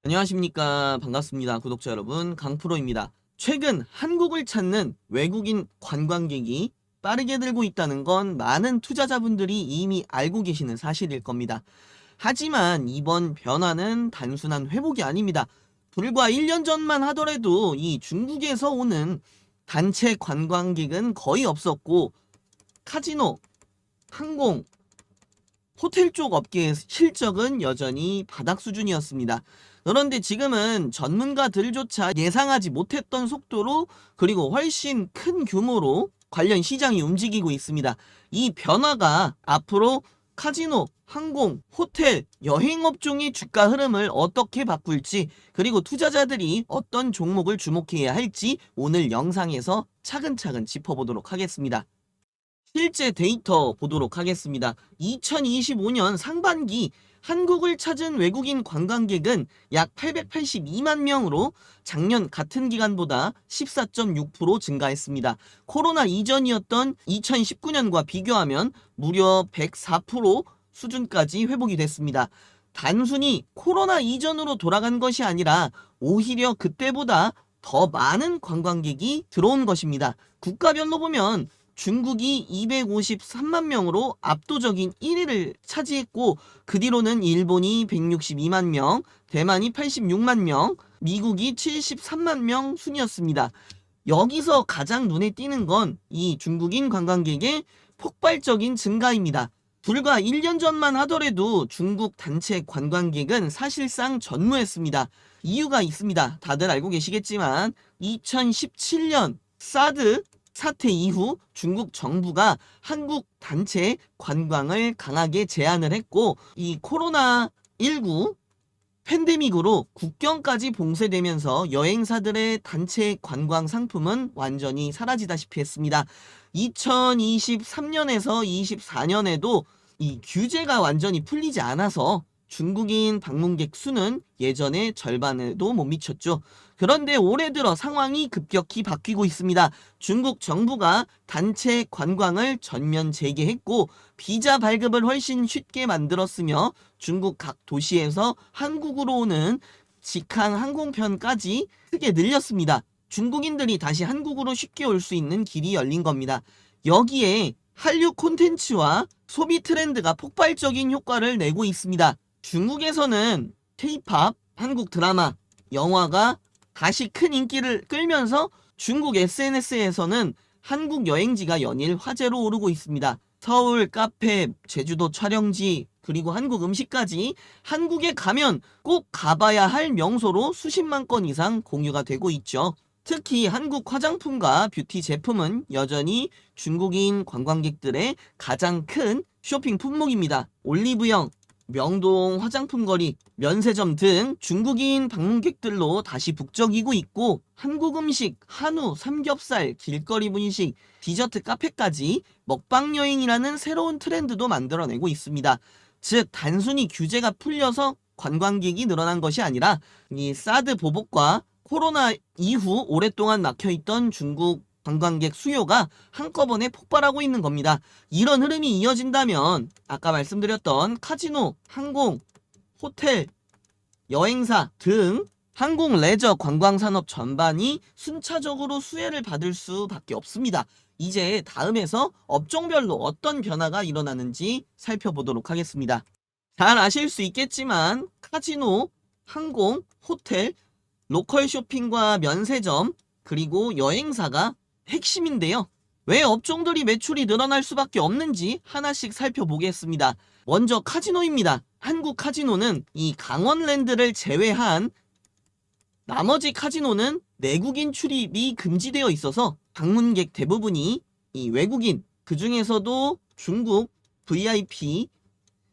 안녕하십니까. 반갑습니다. 구독자 여러분, 강프로입니다. 최근 한국을 찾는 외국인 관광객이 빠르게 늘고 있다는 건 많은 투자자분들이 이미 알고 계시는 사실일 겁니다. 하지만 이번 변화는 단순한 회복이 아닙니다. 불과 1년 전만 하더라도 이 중국에서 오는 단체 관광객은 거의 없었고, 카지노, 항공, 호텔 쪽 업계의 실적은 여전히 바닥 수준이었습니다. 그런데 지금은 전문가들조차 예상하지 못했던 속도로, 그리고 훨씬 큰 규모로 관련 시장이 움직이고 있습니다. 이 변화가 앞으로 카지노, 항공, 호텔, 여행업종의 주가 흐름을 어떻게 바꿀지, 그리고 투자자들이 어떤 종목을 주목해야 할지 오늘 영상에서 차근차근 짚어보도록 하겠습니다. 실제 데이터 보도록 하겠습니다. 2025년 상반기 한국을 찾은 외국인 관광객은 약 882만 명으로 작년 같은 기간보다 14.6% 증가했습니다. 코로나 이전이었던 2019년과 비교하면 무려 104% 수준까지 회복이 됐습니다. 단순히 코로나 이전으로 돌아간 것이 아니라 오히려 그때보다 더 많은 관광객이 들어온 것입니다. 국가별로 보면 중국이 253만 명으로 압도적인 1위를 차지했고, 그 뒤로는 일본이 162만 명, 대만이 86만 명, 미국이 73만 명 순이었습니다. 여기서 가장 눈에 띄는 건 이 중국인 관광객의 폭발적인 증가입니다. 불과 1년 전만 하더라도 중국 단체 관광객은 사실상 전무했습니다. 이유가 있습니다. 다들 알고 계시겠지만 2017년 사드 사태 이후 중국 정부가 한국 단체 관광을 강하게 제한을 했고, 이 코로나19 팬데믹으로 국경까지 봉쇄되면서 여행사들의 단체 관광 상품은 완전히 사라지다시피 했습니다. 2023년에서 24년에도 이 규제가 완전히 풀리지 않아서 중국인 방문객 수는 예전의 절반에도 못 미쳤죠. 그런데 올해 들어 상황이 급격히 바뀌고 있습니다. 중국 정부가 단체 관광을 전면 재개했고, 비자 발급을 훨씬 쉽게 만들었으며, 중국 각 도시에서 한국으로 오는 직항 항공편까지 크게 늘렸습니다. 중국인들이 다시 한국으로 쉽게 올 수 있는 길이 열린 겁니다. 여기에 한류 콘텐츠와 소비 트렌드가 폭발적인 효과를 내고 있습니다. 중국에서는 K-팝, 한국 드라마, 영화가 다시 큰 인기를 끌면서 중국 SNS에서는 한국 여행지가 연일 화제로 오르고 있습니다. 서울 카페, 제주도 촬영지, 그리고 한국 음식까지 한국에 가면 꼭 가봐야 할 명소로 수십만 건 이상 공유가 되고 있죠. 특히 한국 화장품과 뷰티 제품은 여전히 중국인 관광객들의 가장 큰 쇼핑 품목입니다. 올리브영, 명동 화장품거리, 면세점 등 중국인 방문객들로 다시 북적이고 있고, 한국 음식, 한우, 삼겹살, 길거리 분식, 디저트 카페까지 먹방 여행이라는 새로운 트렌드도 만들어내고 있습니다. 즉, 단순히 규제가 풀려서 관광객이 늘어난 것이 아니라 이 사드 보복과 코로나 이후 오랫동안 막혀있던 중국 관광객 수요가 한꺼번에 폭발하고 있는 겁니다. 이런 흐름이 이어진다면 아까 말씀드렸던 카지노, 항공, 호텔, 여행사 등 항공 레저 관광 산업 전반이 순차적으로 수혜를 받을 수밖에 없습니다. 이제 다음에서 업종별로 어떤 변화가 일어나는지 살펴보도록 하겠습니다. 잘 아실 수 있겠지만 카지노, 항공, 호텔, 로컬 쇼핑과 면세점, 그리고 여행사가 핵심인데요. 왜 업종들이 매출이 늘어날 수밖에 없는지 하나씩 살펴보겠습니다. 먼저 카지노입니다. 한국 카지노는 이 강원랜드를 제외한 나머지 카지노는 내국인 출입이 금지되어 있어서 방문객 대부분이 이 외국인, 그 중에서도 중국 VIP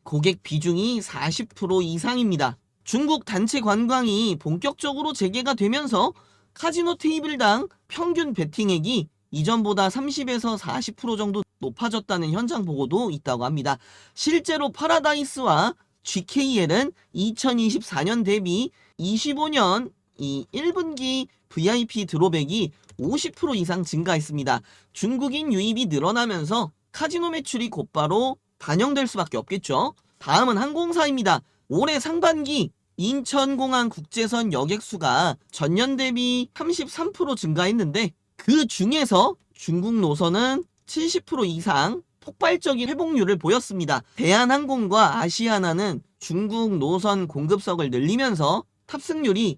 고객 비중이 40% 이상입니다. 중국 단체 관광이 본격적으로 재개가 되면서 카지노 테이블당 평균 베팅액이 이전보다 30에서 40% 정도 높아졌다는 현장 보고도 있다고 합니다. 실제로 파라다이스와 GKL은 2024년 대비 25년 이 1분기 VIP 드롭액이 50% 이상 증가했습니다. 중국인 유입이 늘어나면서 카지노 매출이 곧바로 반영될 수밖에 없겠죠. 다음은 항공사입니다. 올해 상반기 인천공항 국제선 여객수가 전년 대비 33% 증가했는데 그 중에서 중국 노선은 70% 이상 폭발적인 회복률을 보였습니다. 대한항공과 아시아나는 중국 노선 공급석을 늘리면서 탑승률이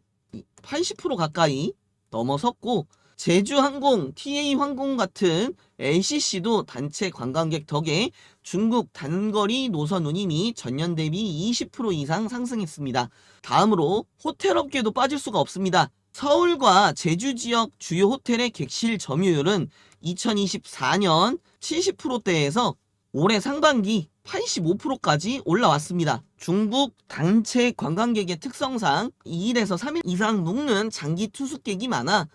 80% 가까이 넘어섰고 제주항공, TA항공 같은 LCC도 단체 관광객 덕에 중국 단거리 노선 운임이 전년 대비 20% 이상 상승했습니다. 다음으로 호텔업계도 빠질 수가 없습니다. 서울과 제주 지역 주요 호텔의 객실 점유율은 2024년 70%대에서 올해 상반기 85%까지 올라왔습니다. 중국 단체 관광객의 특성상 2일에서 3일 이상 묵는 장기 투숙객이 많아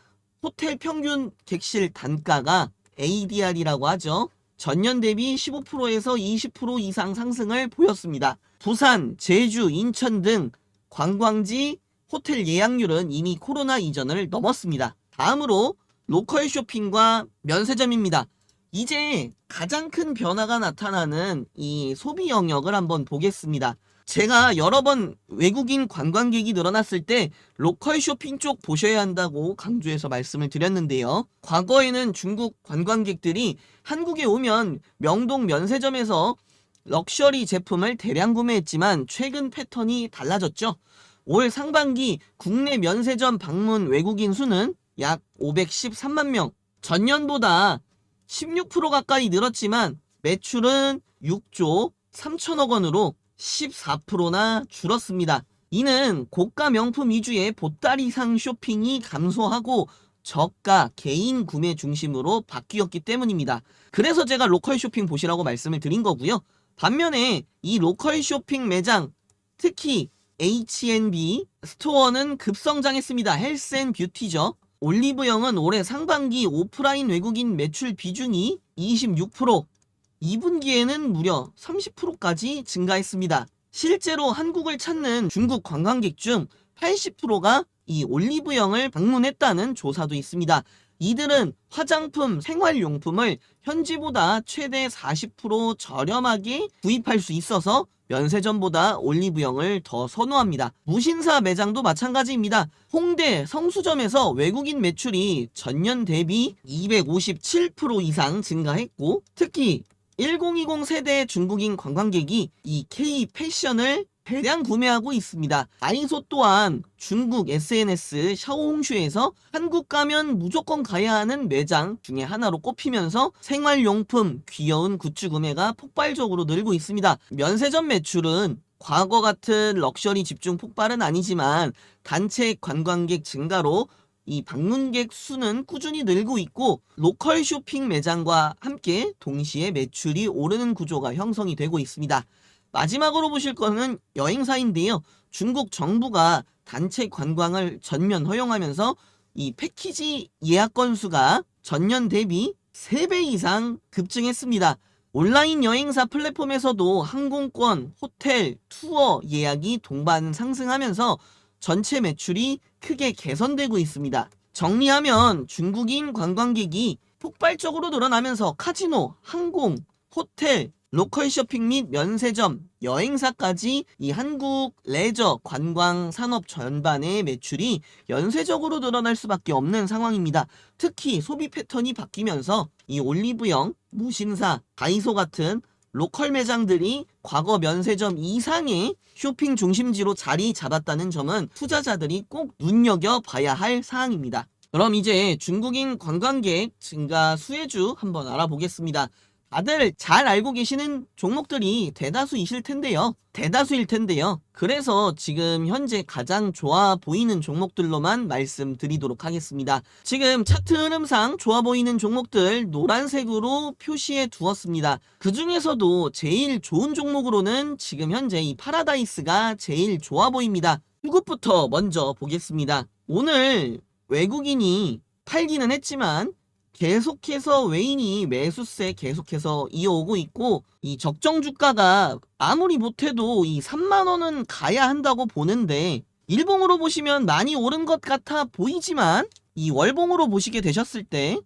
호텔 평균 객실 단가가 ADR이라고 하죠. 전년 대비 15%에서 20% 이상 상승을 보였습니다. 부산, 제주, 인천 등 관광지 호텔 예약률은 이미 코로나 이전을 넘었습니다. 다음으로 로컬 쇼핑과 면세점입니다. 이제 가장 큰 변화가 나타나는 이 소비 영역을 한번 보겠습니다. 제가 여러 번 외국인 관광객이 늘어났을 때 로컬 쇼핑 쪽 보셔야 한다고 강조해서 말씀을 드렸는데요. 과거에는 중국 관광객들이 한국에 오면 명동 면세점에서 럭셔리 제품을 대량 구매했지만 최근 패턴이 달라졌죠. 올 상반기 국내 면세점 방문 외국인 수는 약 513만 명, 전년보다 16% 가까이 늘었지만 매출은 6조 3천억 원으로 14%나 줄었습니다. 이는 고가 명품 위주의 보따리상 쇼핑이 감소하고 저가 개인 구매 중심으로 바뀌었기 때문입니다. 그래서 제가 로컬 쇼핑 보시라고 말씀을 드린 거고요. 반면에 이 로컬 쇼핑 매장, 특히 H&B 스토어는 급성장했습니다. 헬스앤뷰티죠. 올리브영은 올해 상반기 오프라인 외국인 매출 비중이 26%, 2분기에는 무려 30%까지 증가했습니다. 실제로 한국을 찾는 중국 관광객 중 80%가 이 올리브영을 방문했다는 조사도 있습니다. 이들은 화장품, 생활용품을 현지보다 최대 40% 저렴하게 구입할 수 있어서 면세점보다 올리브영을 더 선호합니다. 무신사 매장도 마찬가지입니다. 홍대 성수점에서 외국인 매출이 전년 대비 257% 이상 증가했고 특히 1020 세대 중국인 관광객이 이 K 패션을 대량 구매하고 있습니다. 아이소 또한 중국 SNS 샤오홍슈에서 한국 가면 무조건 가야 하는 매장 중에 하나로 꼽히면서 생활용품, 귀여운 굿즈 구매가 폭발적으로 늘고 있습니다. 면세점 매출은 과거 같은 럭셔리 집중 폭발은 아니지만 단체 관광객 증가로 이 방문객 수는 꾸준히 늘고 있고 로컬 쇼핑 매장과 함께 동시에 매출이 오르는 구조가 형성이 되고 있습니다. 마지막으로 보실 거는 여행사인데요. 중국 정부가 단체 관광을 전면 허용하면서 이 패키지 예약 건수가 전년 대비 3배 이상 급증했습니다. 온라인 여행사 플랫폼에서도 항공권, 호텔, 투어 예약이 동반 상승하면서 전체 매출이 크게 개선되고 있습니다. 정리하면 중국인 관광객이 폭발적으로 늘어나면서 카지노, 항공, 호텔, 로컬 쇼핑 및 면세점, 여행사까지 이 한국 레저 관광 산업 전반의 매출이 연쇄적으로 늘어날 수밖에 없는 상황입니다. 특히 소비 패턴이 바뀌면서 이 올리브영, 무신사, 다이소 같은 로컬 매장들이 과거 면세점 이상의 쇼핑 중심지로 자리 잡았다는 점은 투자자들이 꼭 눈여겨봐야 할 사항입니다. 그럼 이제 중국인 관광객 증가 수혜주 한번 알아보겠습니다. 다들 잘 알고 계시는 종목들이 대다수일 텐데요. 그래서 지금 현재 가장 좋아 보이는 종목들로만 말씀드리도록 하겠습니다. 지금 차트 흐름상 좋아 보이는 종목들 노란색으로 표시해 두었습니다. 그 중에서도 제일 좋은 종목으로는 지금 현재 이 파라다이스가 제일 좋아 보입니다. 수급부터 먼저 보겠습니다. 오늘 외국인이 팔기는 했지만 계속해서 외인이 매수세 계속해서 이어오고 있고 이 적정 주가가 아무리 못해도 이 3만원은 가야 한다고 보는데 일봉으로 보시면 많이 오른 것 같아 보이지만 이 월봉으로 보시게 되셨을 때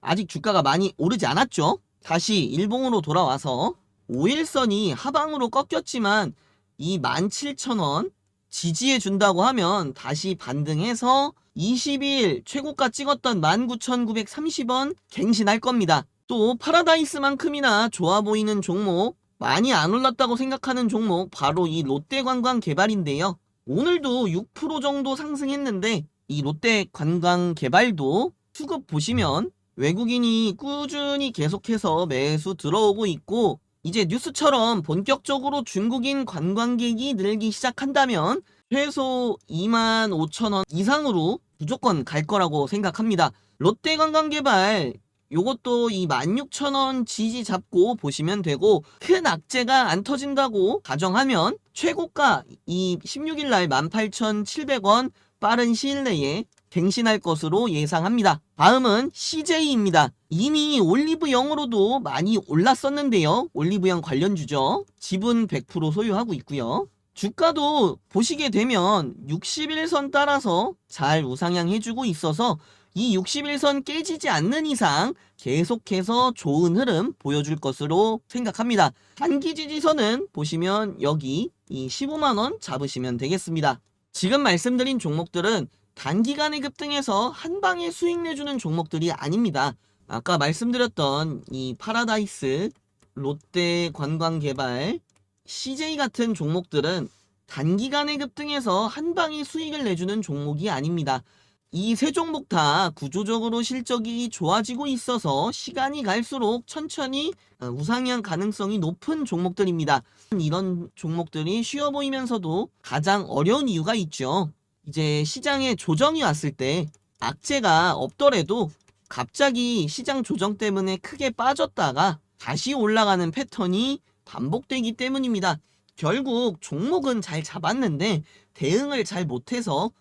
아직 주가가 많이 오르지 않았죠. 다시 일봉으로 돌아와서 5일선이 하방으로 꺾였지만 이 17,000원 지지해 준다고 하면 다시 반등해서 20일 최고가 찍었던 19,930원 갱신할 겁니다. 또 파라다이스만큼이나 좋아 보이는 종목, 많이 안 올랐다고 생각하는 종목 바로 이 롯데관광개발인데요. 오늘도 6% 정도 상승했는데 이 롯데관광개발도 수급 보시면 외국인이 꾸준히 계속해서 매수 들어오고 있고, 이제 뉴스처럼 본격적으로 중국인 관광객이 늘기 시작한다면 최소 25,000원 이상으로 무조건 갈 거라고 생각합니다. 롯데관광개발 요것도 이 16,000원 지지 잡고 보시면 되고, 큰 악재가 안 터진다고 가정하면 최고가 이 16일 날 18,700원 빠른 시일 내에 갱신할 것으로 예상합니다. 다음은 CJ입니다. 이미 올리브영으로도 많이 올랐었는데요. 올리브영 관련주죠. 지분 100% 소유하고 있고요. 주가도 보시게 되면 61선 따라서 잘 우상향해주고 있어서 이 61선 깨지지 않는 이상 계속해서 좋은 흐름 보여줄 것으로 생각합니다. 단기 지지선은 보시면 여기 이 15만원 잡으시면 되겠습니다. 지금 말씀드린 종목들은 단기간에 급등해서 한방에 수익 내주는 종목들이 아닙니다. 아까 말씀드렸던 이 파라다이스, 롯데관광개발, CJ 같은 종목들은 단기간에 급등해서 한방에 수익을 내주는 종목이 아닙니다. 이 세 종목 다 구조적으로 실적이 좋아지고 있어서 시간이 갈수록 천천히 우상향 가능성이 높은 종목들입니다. 이런 종목들이 쉬워 보이면서도 가장 어려운 이유가 있죠. 이제 시장에 조정이 왔을 때 악재가 없더라도 갑자기 시장 조정 때문에 크게 빠졌다가 다시 올라가는 패턴이 반복되기 때문입니다. 결국 종목은 잘 잡았는데 대응을 잘 못해서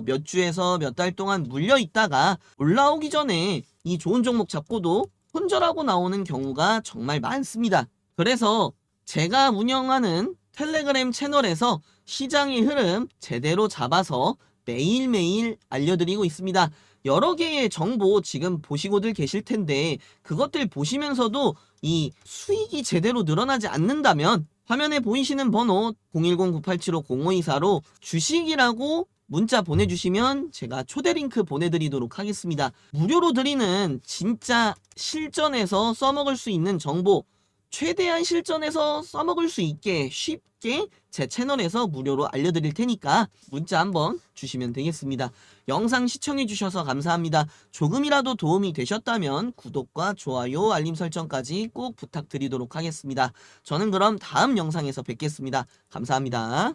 몇 주에서 몇 달 동안 물려 있다가 올라오기 전에 이 좋은 종목 잡고도 손절하고 나오는 경우가 정말 많습니다. 그래서 제가 운영하는 텔레그램 채널에서 시장의 흐름 제대로 잡아서 매일매일 알려드리고 있습니다. 여러 개의 정보 지금 보시고들 계실 텐데 그것들 보시면서도 이 수익이 제대로 늘어나지 않는다면 화면에 보이시는 번호 010-9875-0524로 주식이라고 문자 보내주시면 제가 초대 링크 보내드리도록 하겠습니다. 무료로 드리는 진짜 실전에서 써먹을 수 있는 정보, 최대한 실전에서 써먹을 수 있게 쉽게 제 채널에서 무료로 알려드릴 테니까 문자 한번 주시면 되겠습니다. 영상 시청해주셔서 감사합니다. 조금이라도 도움이 되셨다면 구독과 좋아요, 알림 설정까지 꼭 부탁드리도록 하겠습니다. 저는 그럼 다음 영상에서 뵙겠습니다. 감사합니다.